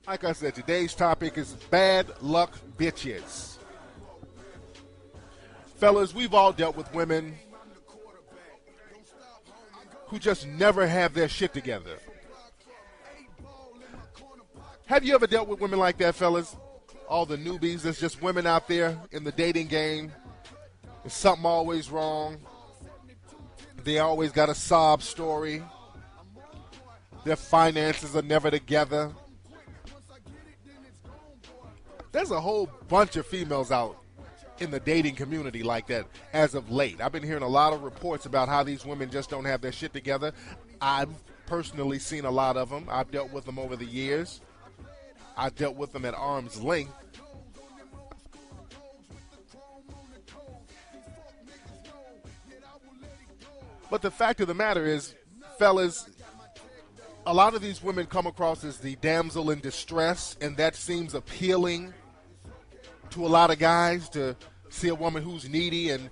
Like I said, today's topic is bad luck bitches. Fellas, we've all dealt with women who just never have their shit together. Have you ever dealt with women like that, fellas? All the newbies, there's just women out there in the dating game. There's something always wrong. They always got a sob story. Their finances are never together. There's a whole bunch of females out in the dating community like that as of late. I've been hearing a lot of reports about how these women just don't have their shit together. I've personally seen a lot of them. I've dealt with them over the years. I've dealt with them at arm's length. But the fact of the matter is, fellas, a lot of these women come across as the damsel in distress, and that seems appealing to a lot of guys to see a woman who's needy, and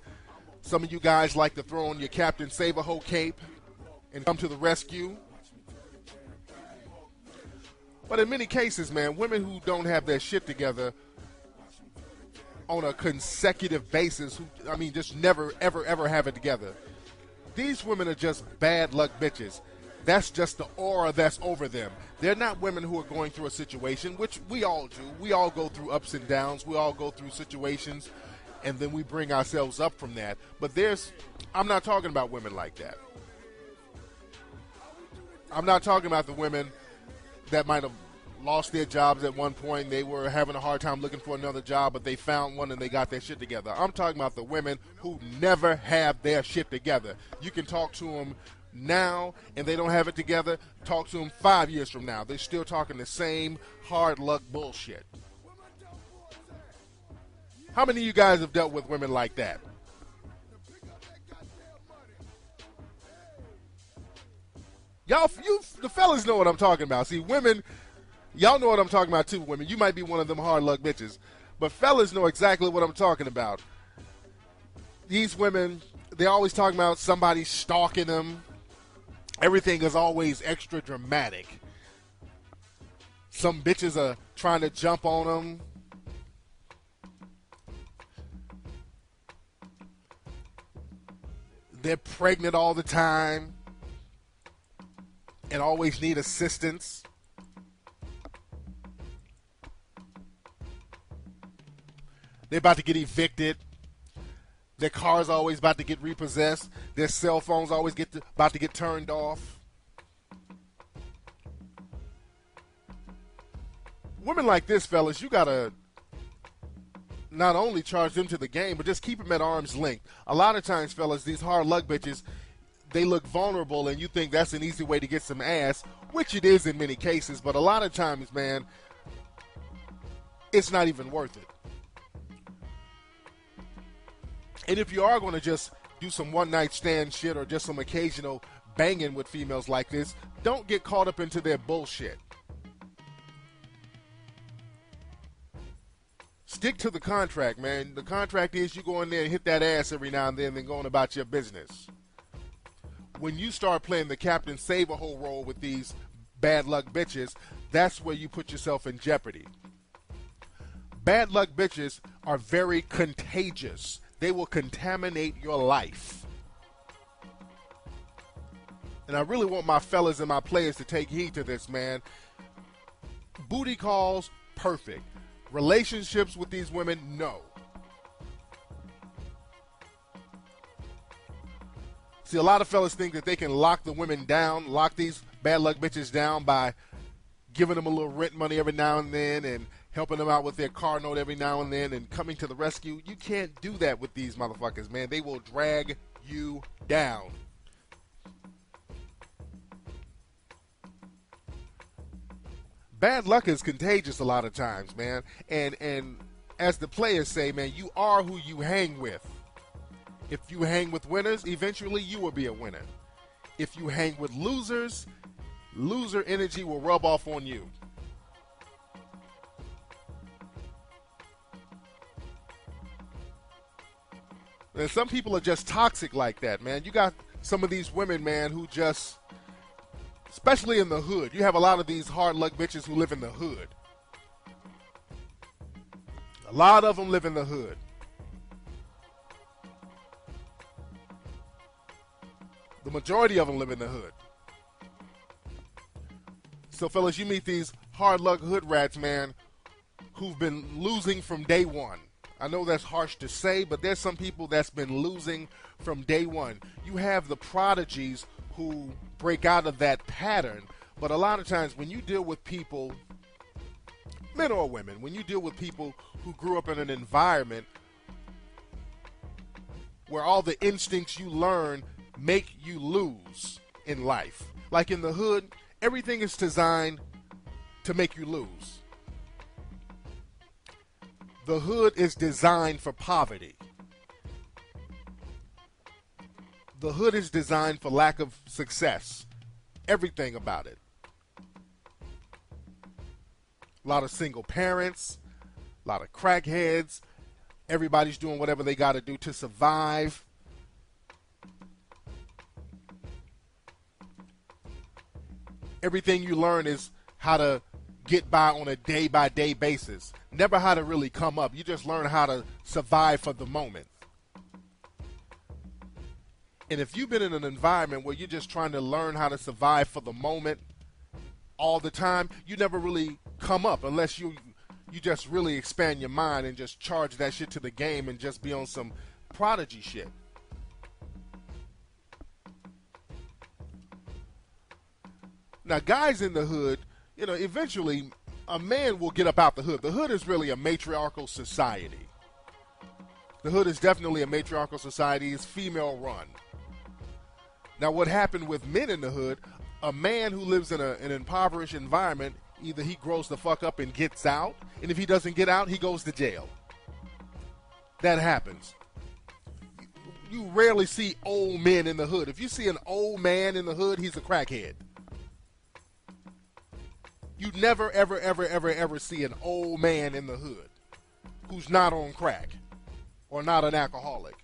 some of you guys like to throw on your Captain Save-A-Ho cape and come to the rescue. But in many cases, man, women who don't have their shit together on a consecutive basis, just never, ever, ever have it together. These women are just bad luck bitches. That's just the aura that's over them. They're not women who are going through a situation, which we all do. We all go through ups and downs. We all go through situations, and then we bring ourselves up from that. But I'm not talking about women like that. I'm not talking about the women that might have lost their jobs at one point. They were having a hard time looking for another job, but they found one and they got their shit together. I'm talking about the women who never have their shit together. You can talk to them now and they don't have it together. Talk to them 5 years from now. They're still talking the same hard luck bullshit. How many of you guys have dealt with women like that? The fellas know what I'm talking about. See, women, y'all know what I'm talking about too, women. You might be one of them hard luck bitches. But fellas know exactly what I'm talking about. These women, they're always talking about somebody stalking them. Everything is always extra dramatic. Some bitches are trying to jump on them. They're pregnant all the time and always need assistance. They're about to get evicted. Their car's always about to get repossessed. Their cell phones always about to get turned off. Women like this, fellas, you got to not only charge them to the game, but just keep them at arm's length. A lot of times, fellas, these hard luck bitches, they look vulnerable, and you think that's an easy way to get some ass, which it is in many cases, but a lot of times, man, it's not even worth it. And if you are going to just do some one-night stand shit or just some occasional banging with females like this, don't get caught up into their bullshit. Stick to the contract, man. The contract is you go in there and hit that ass every now and then go on about your business. When you start playing the Captain Save-A-Ho role with these bad luck bitches, that's where you put yourself in jeopardy. Bad luck bitches are very contagious. They will contaminate your life. And I really want my fellas and my players to take heed to this, man. Booty calls, perfect. Relationships with these women, no. See, a lot of fellas think that they can lock the women down, lock these bad luck bitches down by giving them a little rent money every now and then and helping them out with their car note every now and then and coming to the rescue. You can't do that with these motherfuckers, man. They will drag you down. Bad luck is contagious a lot of times, man. And as the players say, man, you are who you hang with. If you hang with winners, eventually you will be a winner. If you hang with losers, loser energy will rub off on you. And some people are just toxic like that, man. You got some of these women, man, who just, especially in the hood, you have a lot of these hard luck bitches who live in the hood. A lot of them live in the hood. The majority of them live in the hood. So, fellas, you meet these hard luck hood rats, man, who've been losing from day one. I know that's harsh to say, but there's some people that's been losing from day one. You have the prodigies who break out of that pattern, but a lot of times when you deal with people, men or women, when you deal with people who grew up in an environment where all the instincts you learn make you lose in life. Like in the hood, everything is designed to make you lose. The hood is designed for poverty. The hood is designed for lack of success. Everything about it. A lot of single parents, a lot of crackheads. Everybody's doing whatever they got to do to survive. Everything you learn is how to get by on a day-by-day basis. Never how to really come up. You just learn how to survive for the moment. And if you've been in an environment where you're just trying to learn how to survive for the moment all the time, you never really come up unless you just really expand your mind and just charge that shit to the game and just be on some prodigy shit. Now, guys in the hood, you know, eventually a man will get up out the hood. The hood is really a matriarchal society. The hood is definitely a matriarchal society. It's female run. Now, what happened with men in the hood, a man who lives in an impoverished environment, either he grows the fuck up and gets out, and if he doesn't get out, he goes to jail. That happens. You rarely see old men in the hood. If you see an old man in the hood, he's a crackhead. You never, ever, ever, ever, ever see an old man in the hood who's not on crack or not an alcoholic.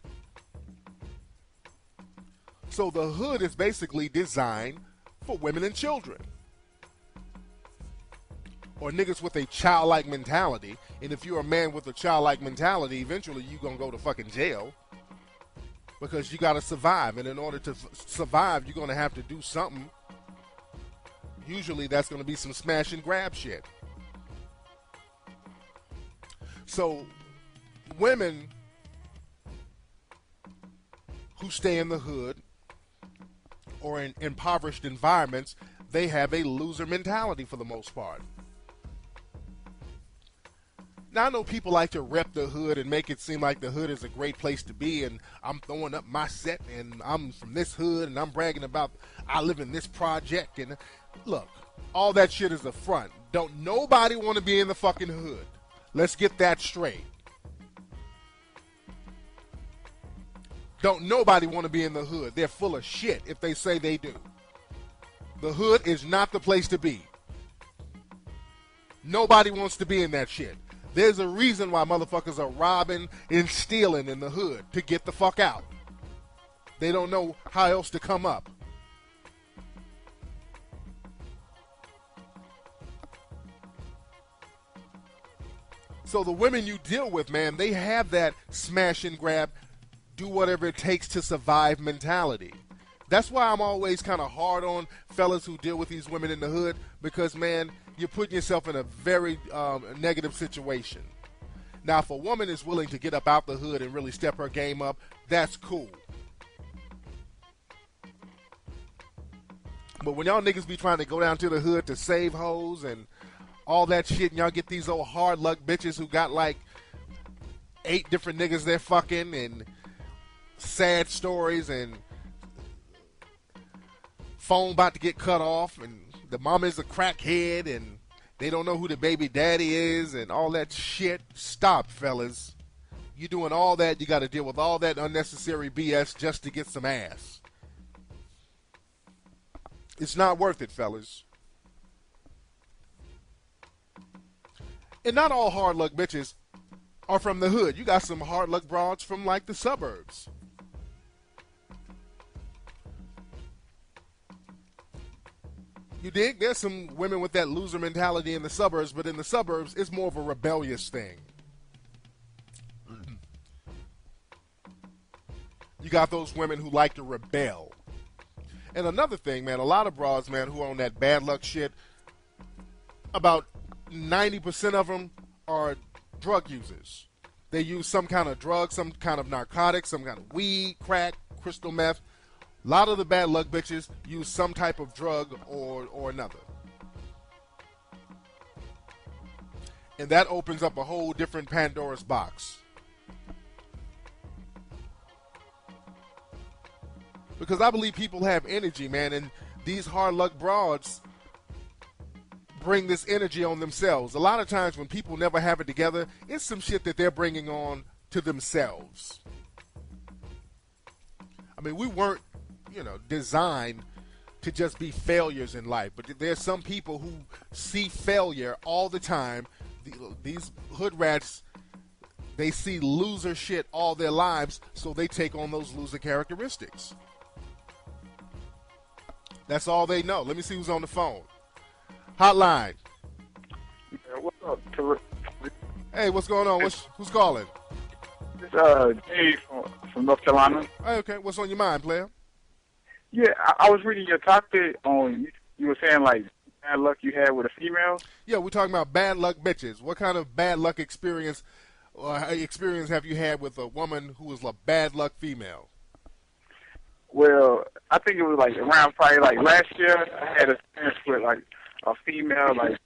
So the hood is basically designed for women and children. Or niggas with a childlike mentality. And if you're a man with a childlike mentality, eventually you're going to go to fucking jail. Because you got to survive. And in order to survive, you're going to have to do something. Usually that's going to be some smash and grab shit. So women who stay in the hood or in impoverished environments, they have a loser mentality for the most part. Now, I know people like to rep the hood and make it seem like the hood is a great place to be, and I'm throwing up my set, and I'm from this hood, and I'm bragging about I live in this project. And look, all that shit is a front. Don't nobody want to be in the fucking hood. Let's get that straight. Don't nobody want to be in the hood. They're full of shit if they say they do. The hood is not the place to be. Nobody wants to be in that shit. There's a reason why motherfuckers are robbing and stealing in the hood, to get the fuck out. They don't know how else to come up. So the women you deal with, man, they have that smash and grab, do whatever it takes to survive mentality. That's why I'm always kind of hard on fellas who deal with these women in the hood, because, man, you're putting yourself in a very negative situation. Now, if a woman is willing to get up out the hood and really step her game up, that's cool. But when y'all niggas be trying to go down to the hood to save hoes and all that shit, and y'all get these old hard luck bitches who got like 8 different niggas they're fucking, and sad stories, and phone about to get cut off, and the mama is a crackhead, and they don't know who the baby daddy is, and all that shit. Stop, fellas. You doing all that, you got to deal with all that unnecessary BS just to get some ass. It's not worth it, fellas. And not all hard luck bitches are from the hood. You got some hard luck broads from like the suburbs. You dig? There's some women with that loser mentality in the suburbs, but in the suburbs, it's more of a rebellious thing. You got those women who like to rebel. And another thing, man, a lot of broads, man, who are on that bad luck shit, about 90% of them are drug users. They use some kind of drug, some kind of narcotic, some kind of weed, crack, crystal meth. A lot of the bad luck bitches use some type of drug or another. And that opens up a whole different Pandora's box. Because I believe people have energy, man, and these hard luck broads bring this energy on themselves. A lot of times when people never have it together, it's some shit that they're bringing on to themselves. I mean, we weren't, designed to just be failures in life, but there's some people who see failure all the time. These hood rats, they see loser shit all their lives, so they take on those loser characteristics. That's all they know. Let me see who's on the phone. Hotline. Yeah, what's up, Tariq? Hey, what's going on? Who's calling? It's Dave from North Carolina. Hey, okay, what's on your mind, player? Yeah, I was reading your topic on, you were saying, like, bad luck you had with a female. Yeah, we're talking about bad luck bitches. What kind of bad luck experience have you had with a woman who was a bad luck female? Well, I think it was, like, around probably, like, last year, I had a experience with, like, a female, like,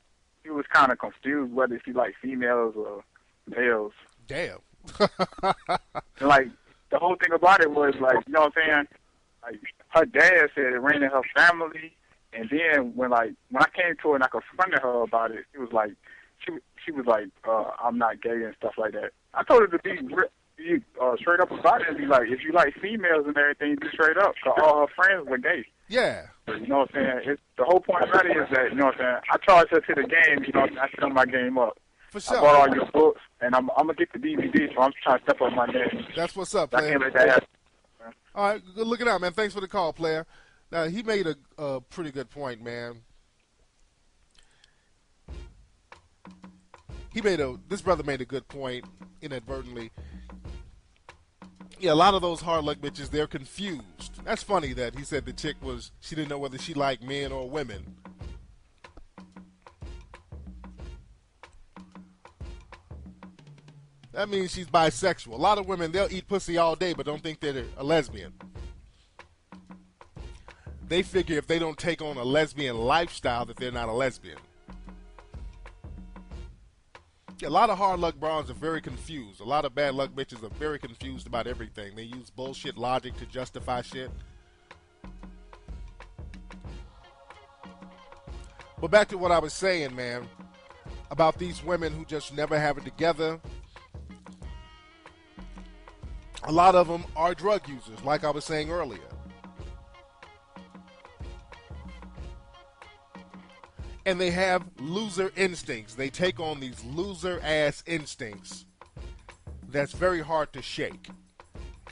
she was kind of confused whether she liked females or males. Damn. And, like, the whole thing about it was, like, you know what I'm saying? Like, her dad said it ran in her family, and then when I came to her and I confronted her about it, she was like, I'm not gay and stuff like that. I told her to be straight up about it and be like, if you like females and everything, be straight up. Cause all her friends were gay. Yeah. You know what I'm saying? The whole point about it is that, you know what I'm saying, I charged her to the game, you know, I set my game up. For sure. I bought all your books, and I'm going to get the DVD, so I'm trying to step up my game. That's what's up, I player. can't let that happen. All right, good looking out, man. Thanks for the call, player. Now, he made a pretty good point, man. This brother made a good point inadvertently. Yeah, a lot of those hard luck bitches, they're confused. That's funny that he said the chick she didn't know whether she liked men or women. That means she's bisexual. A lot of women, they'll eat pussy all day but don't think they're a lesbian. They figure if they don't take on a lesbian lifestyle that they're not a lesbian. Yeah, a lot of hard luck bros are very confused. A lot of bad luck bitches are very confused about everything. They use bullshit logic to justify shit. But back to what I was saying, man, about these women who just never have it together. A lot of them are drug users, like I was saying earlier. And they have loser instincts. They take on these loser-ass instincts that's very hard to shake.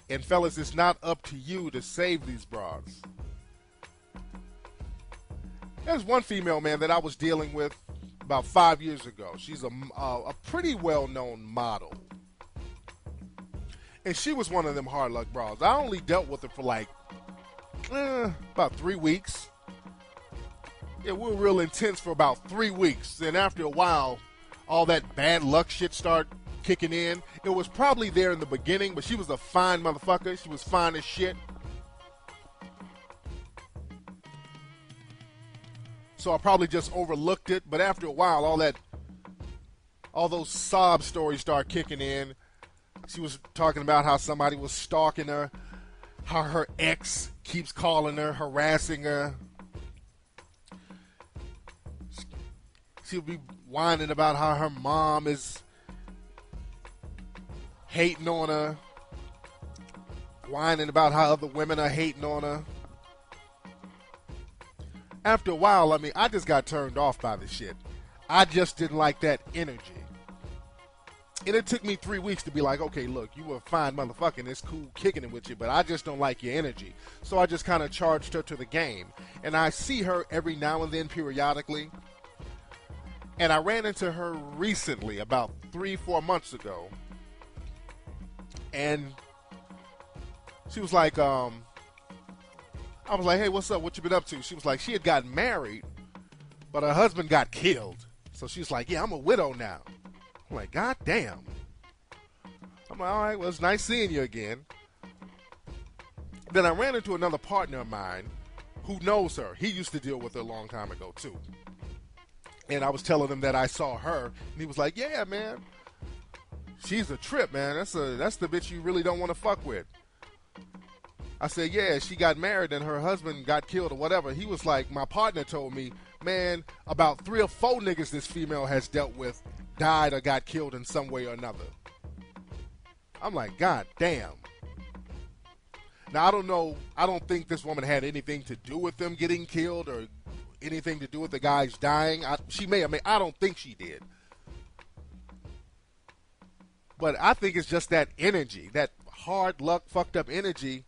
And fellas, it's not up to you to save these broads. There's one female, man, that I was dealing with about 5 years ago. She's a pretty well-known model. And she was one of them hard luck bras. I only dealt with her for like about 3 weeks. Yeah, we were real intense for about 3 weeks. Then after a while, all that bad luck shit started kicking in. It was probably there in the beginning, but she was a fine motherfucker. She was fine as shit. So I probably just overlooked it. But after a while, all those sob stories start kicking in. She was talking about how somebody was stalking her, how her ex keeps calling her, harassing her. She'll be whining about how her mom is hating on her, whining about how other women are hating on her. After a while, I just got turned off by the shit. I just didn't like that energy. And it took me 3 weeks to be like, okay, look, you were a fine motherfucker and it's cool kicking it with you, but I just don't like your energy. So I just kind of charged her to the game. And I see her every now and then periodically. And I ran into her recently, about 3-4 months ago. And She was like, I was like, hey, what's up? What you been up to? She was like, she had gotten married, but her husband got killed. So she's like, yeah, I'm a widow now. I'm like, God damn. I'm like, all right, well, it's nice seeing you again. Then I ran into another partner of mine who knows her. He used to deal with her a long time ago, too. And I was telling him that I saw her, and he was like, yeah, man. She's a trip, man. That's the bitch you really don't want to fuck with. I said, yeah, she got married and her husband got killed or whatever. He was like, my partner told me, man, about 3 or 4 niggas this female has dealt with died or got killed in some way or another. I'm like, God damn. Now, I don't know. I don't think this woman had anything to do with them getting killed or anything to do with the guys dying. She may have made. I don't think she did. But I think it's just that energy, that hard luck, fucked up energy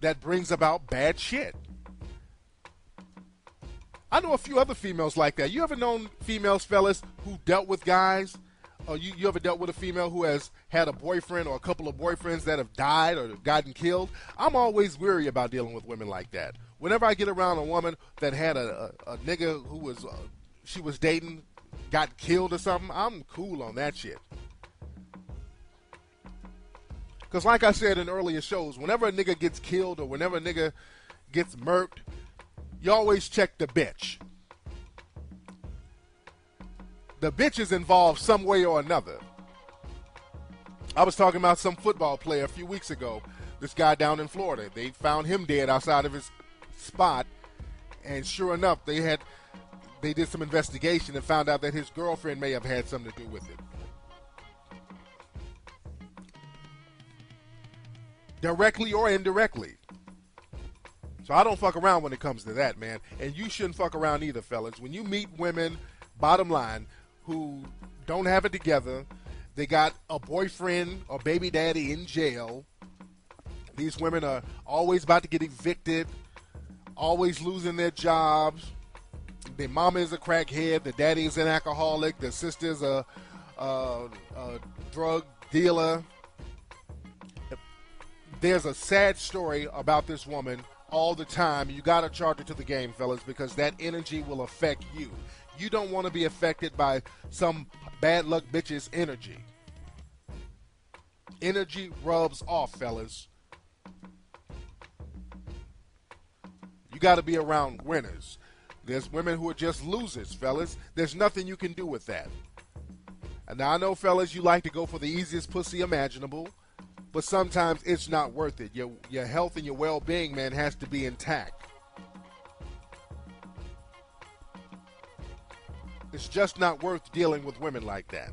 that brings about bad shit. I know a few other females like that. You ever known females, fellas, who dealt with guys? Or you ever dealt with a female who has had a boyfriend or a couple of boyfriends that have died or gotten killed? I'm always weary about dealing with women like that. Whenever I get around a woman that had a nigga who was she was dating got killed or something, I'm cool on that shit. Because like I said in earlier shows, whenever a nigga gets killed or whenever a nigga gets murked, you always check the bitch. The bitch is involved some way or another. I was talking about some football player a few weeks ago. This guy down in Florida. They found him dead outside of his spot. And sure enough, they did some investigation and found out that his girlfriend may have had something to do with it. Directly or indirectly. So I don't fuck around when it comes to that, man. And you shouldn't fuck around either, fellas. When you meet women, bottom line, who don't have it together, they got a boyfriend or baby daddy in jail. These women are always about to get evicted, always losing their jobs. Their mama is a crackhead, the daddy is an alcoholic, the sister's a drug dealer. There's a sad story about this woman all the time. You got to charge it to the game, fellas, because that energy will affect you. You don't want to be affected by some bad luck bitch's energy. Energy rubs off, fellas. You got to be around winners. There's women who are just losers, fellas. There's nothing you can do with that. And now I know, fellas, you like to go for the easiest pussy imaginable, but sometimes it's not worth it. Your health and your well-being, man, has to be intact. It's just not worth dealing with women like that.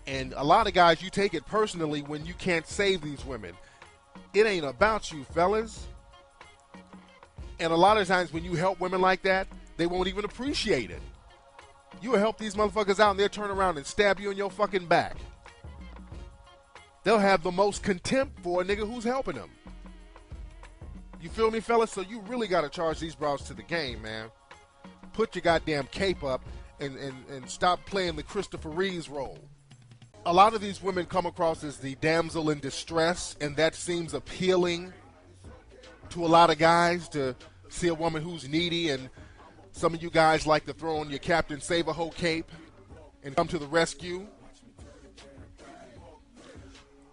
And a lot of guys, you take it personally when you can't save these women. It ain't about you, fellas. And a lot of times when you help women like that, they won't even appreciate it. You will help these motherfuckers out and they'll turn around and stab you in your fucking back. They'll have the most contempt for a nigga who's helping them. You feel me, fellas? So you really got to charge these bras to the game, man. Put your goddamn cape up and stop playing the Christopher Reeves role. A lot of these women come across as the damsel in distress, and that seems appealing to a lot of guys, to see a woman who's needy, and some of you guys like to throw on your Captain Save-A-Ho cape and come to the rescue.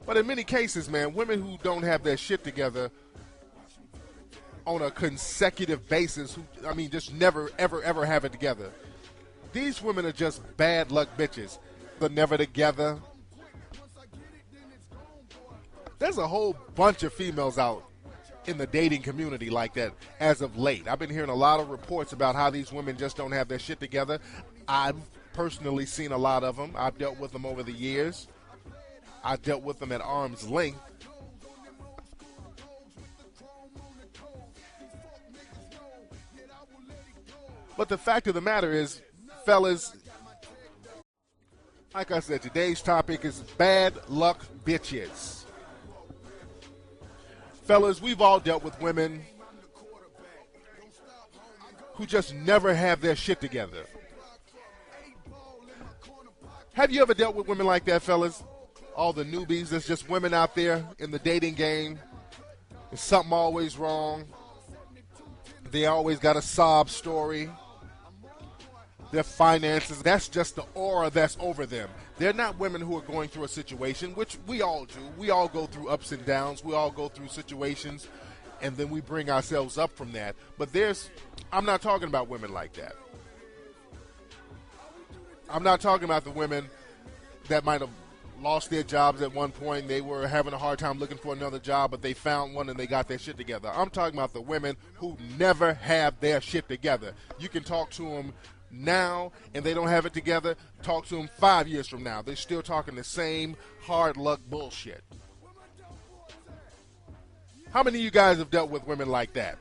But in many cases, man, women who don't have their shit together on a consecutive basis, just never, ever have it together. These women are just bad luck bitches. They're never together. There's a whole bunch of females out in the dating community like that as of late. I've been hearing a lot of reports about how these women just don't have their shit together. I've personally seen a lot of them. I've dealt with them over the years. I've dealt with them at arm's length. But the fact of the matter is, fellas, like I said, today's topic is bad luck bitches. Fellas, we've all dealt with women who just never have their shit together. Have you ever dealt with women like that, fellas? all the newbies. There's just women out there in the dating game. There's something always wrong. They always got a sob story. Their finances, that's just the aura that's over them. They're not women who are going through a situation, which we all do. We all go through ups and downs. We all go through situations, and then we bring ourselves up from that. But I'm not talking about women like that. I'm not talking about the women that might have lost their jobs at one point. They were having a hard time looking for another job, but they found one and they got their shit together. I'm talking about the women who never have their shit together. You can talk to them now and they don't have it together. Talk to them 5 years from now. They're still talking the same hard luck bullshit. How many of you guys have dealt with women like that?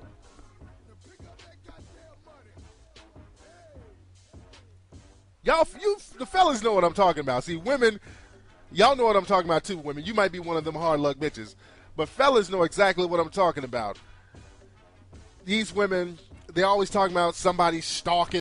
The fellas know what I'm talking about. See, women, y'all know what I'm talking about too, women. You might be one of them hard luck bitches. But fellas know exactly what I'm talking about. These women, they're always talking about somebody stalking